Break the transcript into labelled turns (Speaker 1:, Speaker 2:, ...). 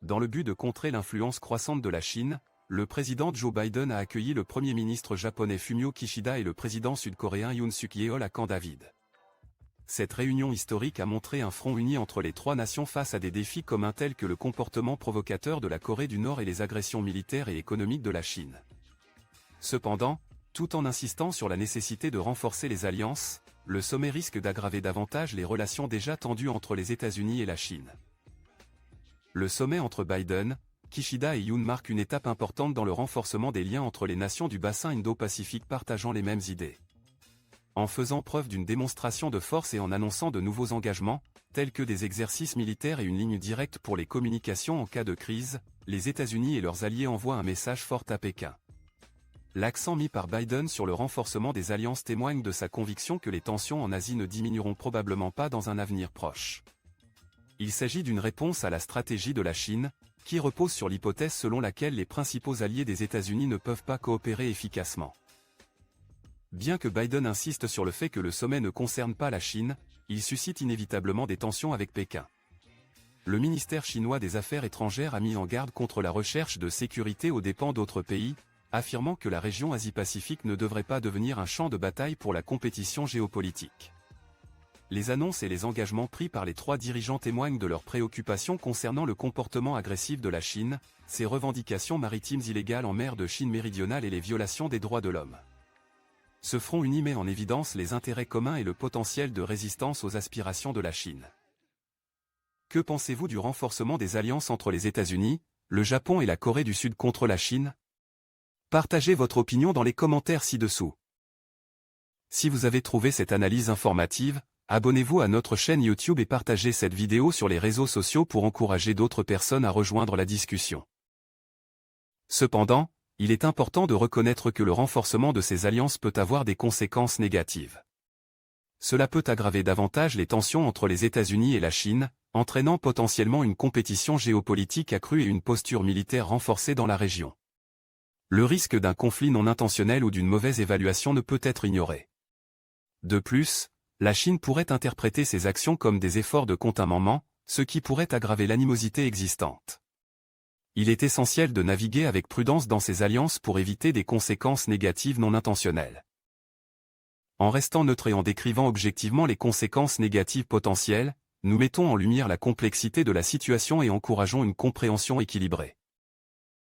Speaker 1: Dans le but de contrer l'influence croissante de la Chine, le président Joe Biden a accueilli le premier ministre japonais Fumio Kishida et le président sud-coréen Yoon Suk-yeol à Camp David. Cette réunion historique a montré un front uni entre les trois nations face à des défis communs tels que le comportement provocateur de la Corée du Nord et les agressions militaires et économiques de la Chine. Cependant, tout en insistant sur la nécessité de renforcer les alliances, le sommet risque d'aggraver davantage les relations déjà tendues entre les États-Unis et la Chine. Le sommet entre Biden, Kishida et Yoon marque une étape importante dans le renforcement des liens entre les nations du bassin Indo-Pacifique partageant les mêmes idées. En faisant preuve d'une démonstration de force et en annonçant de nouveaux engagements, tels que des exercices militaires et une ligne directe pour les communications en cas de crise, les États-Unis et leurs alliés envoient un message fort à Pékin. L'accent mis par Biden sur le renforcement des alliances témoigne de sa conviction que les tensions en Asie ne diminueront probablement pas dans un avenir proche. Il s'agit d'une réponse à la stratégie de la Chine, qui repose sur l'hypothèse selon laquelle les principaux alliés des États-Unis ne peuvent pas coopérer efficacement. Bien que Biden insiste sur le fait que le sommet ne concerne pas la Chine, il suscite inévitablement des tensions avec Pékin. Le ministère chinois des Affaires étrangères a mis en garde contre la recherche de sécurité aux dépens d'autres pays, affirmant que la région Asie-Pacifique ne devrait pas devenir un champ de bataille pour la compétition géopolitique. Les annonces et les engagements pris par les trois dirigeants témoignent de leurs préoccupations concernant le comportement agressif de la Chine, ses revendications maritimes illégales en mer de Chine méridionale et les violations des droits de l'homme. Ce front uni met en évidence les intérêts communs et le potentiel de résistance aux aspirations de la Chine. Que pensez-vous du renforcement des alliances entre les États-Unis, le Japon et la Corée du Sud contre la Chine? Partagez votre opinion dans les commentaires ci-dessous. Si vous avez trouvé cette analyse informative, abonnez-vous à notre chaîne YouTube et partagez cette vidéo sur les réseaux sociaux pour encourager d'autres personnes à rejoindre la discussion. Cependant, il est important de reconnaître que le renforcement de ces alliances peut avoir des conséquences négatives. Cela peut aggraver davantage les tensions entre les États-Unis et la Chine, entraînant potentiellement une compétition géopolitique accrue et une posture militaire renforcée dans la région. Le risque d'un conflit non intentionnel ou d'une mauvaise évaluation ne peut être ignoré. De plus, la Chine pourrait interpréter ces actions comme des efforts de contournement, ce qui pourrait aggraver l'animosité existante. Il est essentiel de naviguer avec prudence dans ces alliances pour éviter des conséquences négatives non intentionnelles. En restant neutre et en décrivant objectivement les conséquences négatives potentielles, nous mettons en lumière la complexité de la situation et encourageons une compréhension équilibrée.